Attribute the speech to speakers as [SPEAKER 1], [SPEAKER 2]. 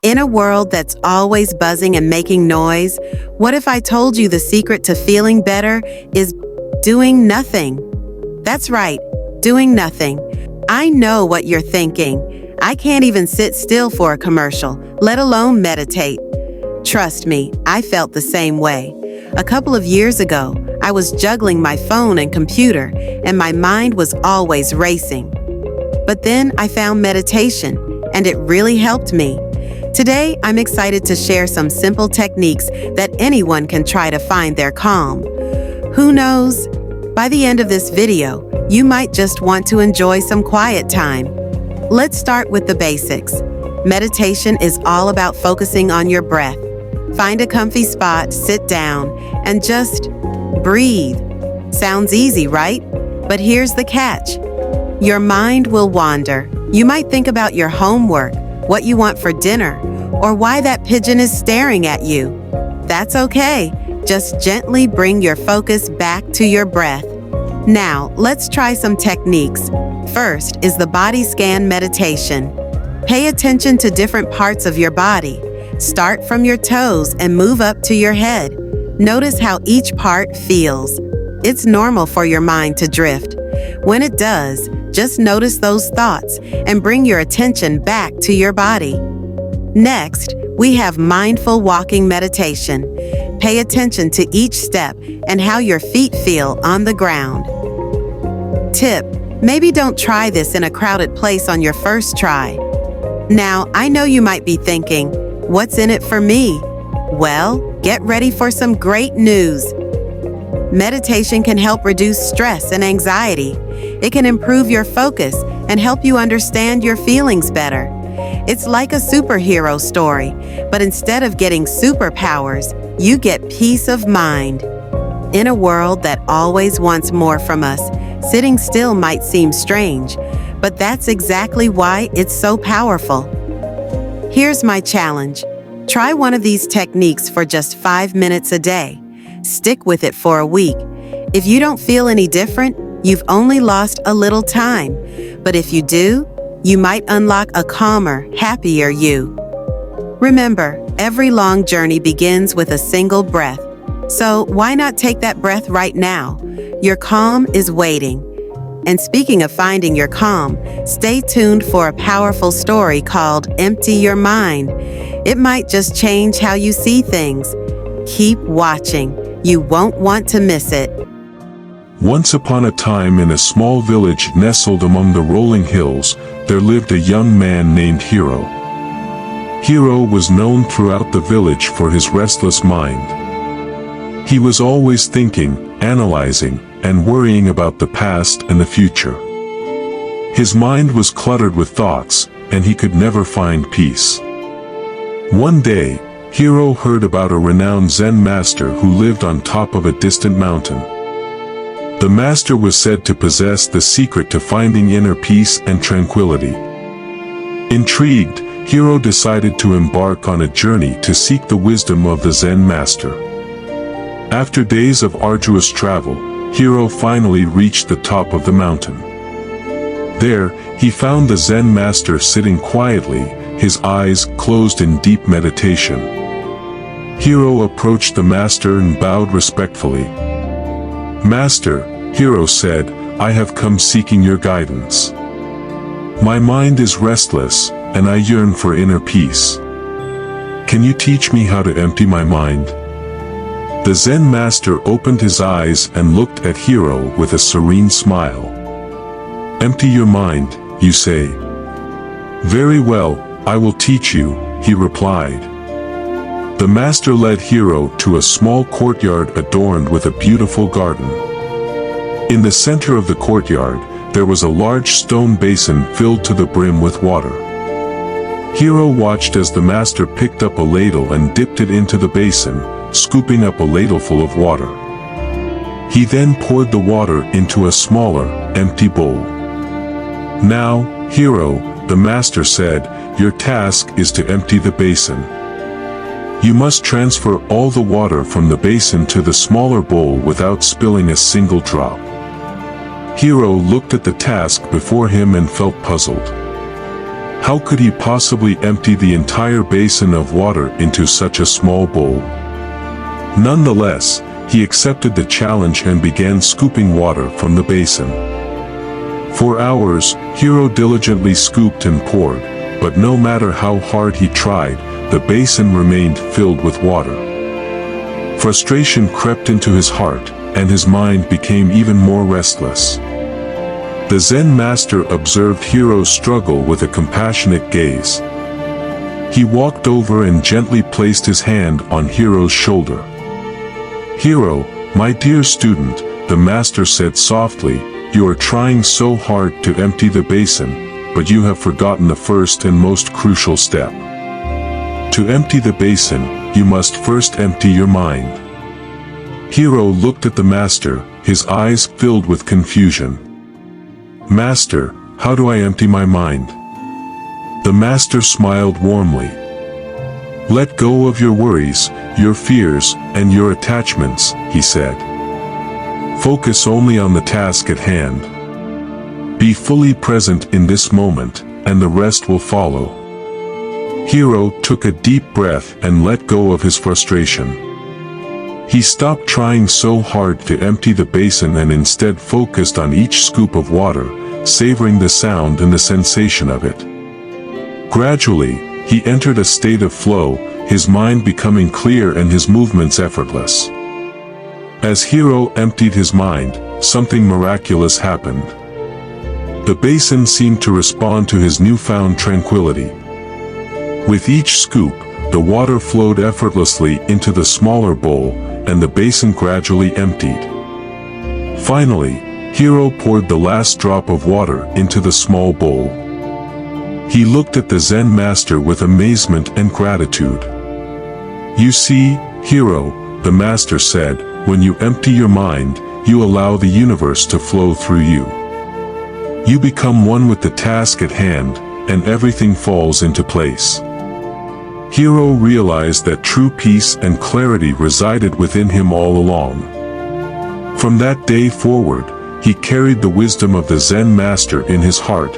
[SPEAKER 1] In a world that's always buzzing and making noise, what if I told you the secret to feeling better is doing nothing? That's right, doing nothing. I know what you're thinking. I can't even sit still for a commercial, let alone meditate. Trust me, I felt the same way. A couple of years ago, I was juggling my phone and computer, and my mind was always racing. But then I found meditation, and it really helped me. Today, I'm excited to share some simple techniques that anyone can try to find their calm. Who knows? By the end of this video, you might just want to enjoy some quiet time. Let's start with the basics. Meditation is all about focusing on your breath. Find a comfy spot, sit down, and just breathe. Sounds easy, right? But here's the catch. Your mind will wander. You might think about your homework, what you want for dinner, or why that pigeon is staring at you. That's okay. Just gently bring your focus back to your breath. Now, let's try some techniques. First is the body scan meditation. Pay attention to different parts of your body. Start from your toes and move up to your head. Notice how each part feels. It's normal for your mind to drift. When it does, just notice those thoughts and bring your attention back to your body. Next, we have mindful walking meditation. Pay attention to each step and how your feet feel on the ground. Tip: maybe don't try this in a crowded place on your first try. Now, I know you might be thinking, what's in it for me? Well, get ready for some great news. Meditation can help reduce stress and anxiety. It can improve your focus and help you understand your feelings better. It's like a superhero story, but instead of getting superpowers, you get peace of mind. In a world that always wants more from us, sitting still might seem strange, but that's exactly why it's so powerful. Here's my challenge. Try one of these techniques for just 5 minutes a day. Stick with it for a week. If you don't feel any different, you've only lost a little time. But if you do, you might unlock a calmer, happier you. Remember, every long journey begins with a single breath. So why not take that breath right now? Your calm is waiting. And speaking of finding your calm, stay tuned for a powerful story called Empty Your Mind. It might just change how you see things. Keep watching. You won't want to miss it.
[SPEAKER 2] Once upon a time, in a small village nestled among the rolling hills, there lived a young man named Hero. Hero was known throughout the village for his restless mind. He was always thinking, analyzing, and worrying about the past and the future. His mind was cluttered with thoughts, and he could never find peace. One day, Hero heard about a renowned Zen master who lived on top of a distant mountain. The master was said to possess the secret to finding inner peace and tranquility. Intrigued, Hero decided to embark on a journey to seek the wisdom of the Zen master. After days of arduous travel, Hero finally reached the top of the mountain. There, he found the Zen master sitting quietly, his eyes closed in deep meditation. Hero approached the master and bowed respectfully. "Master," Hero said, "I have come seeking your guidance. My mind is restless, and I yearn for inner peace. Can you teach me how to empty my mind?" The Zen master opened his eyes and looked at Hero with a serene smile. "Empty your mind, you say? Very well, I will teach you," he replied. The master led Hero to a small courtyard adorned with a beautiful garden. In the center of the courtyard, there was a large stone basin filled to the brim with water. Hero watched as the master picked up a ladle and dipped it into the basin, scooping up a ladleful of water. He then poured the water into a smaller, empty bowl. "Now, Hero," the master said, "your task is to empty the basin. You must transfer all the water from the basin to the smaller bowl without spilling a single drop." Hero looked at the task before him and felt puzzled. How could he possibly empty the entire basin of water into such a small bowl? Nonetheless, he accepted the challenge and began scooping water from the basin. For hours, Hiro diligently scooped and poured, but no matter how hard he tried, the basin remained filled with water. Frustration crept into his heart, and his mind became even more restless. The Zen master observed Hiro's struggle with a compassionate gaze. He walked over and gently placed his hand on Hiro's shoulder. "Hiro, my dear student," the master said softly, "you are trying so hard to empty the basin, but you have forgotten the first and most crucial step. To empty the basin, you must first empty your mind." Hiro looked at the master, his eyes filled with confusion. "Master, how do I empty my mind?" The master smiled warmly. "Let go of your worries, your fears, and your attachments," he said. "Focus only on the task at hand. Be fully present in this moment, and the rest will follow." Hiro took a deep breath and let go of his frustration. He stopped trying so hard to empty the basin and instead focused on each scoop of water, savoring the sound and the sensation of it. Gradually, he entered a state of flow, his mind becoming clear and his movements effortless. As Hiro emptied his mind, something miraculous happened. The basin seemed to respond to his newfound tranquility. With each scoop, the water flowed effortlessly into the smaller bowl, and the basin gradually emptied. Finally, Hiro poured the last drop of water into the small bowl. He looked at the Zen master with amazement and gratitude. "You see, Hiro," the master said, "when you empty your mind, you allow the universe to flow through you. You become one with the task at hand, and everything falls into place." Hiro realized that true peace and clarity resided within him all along. From that day forward, he carried the wisdom of the Zen master in his heart,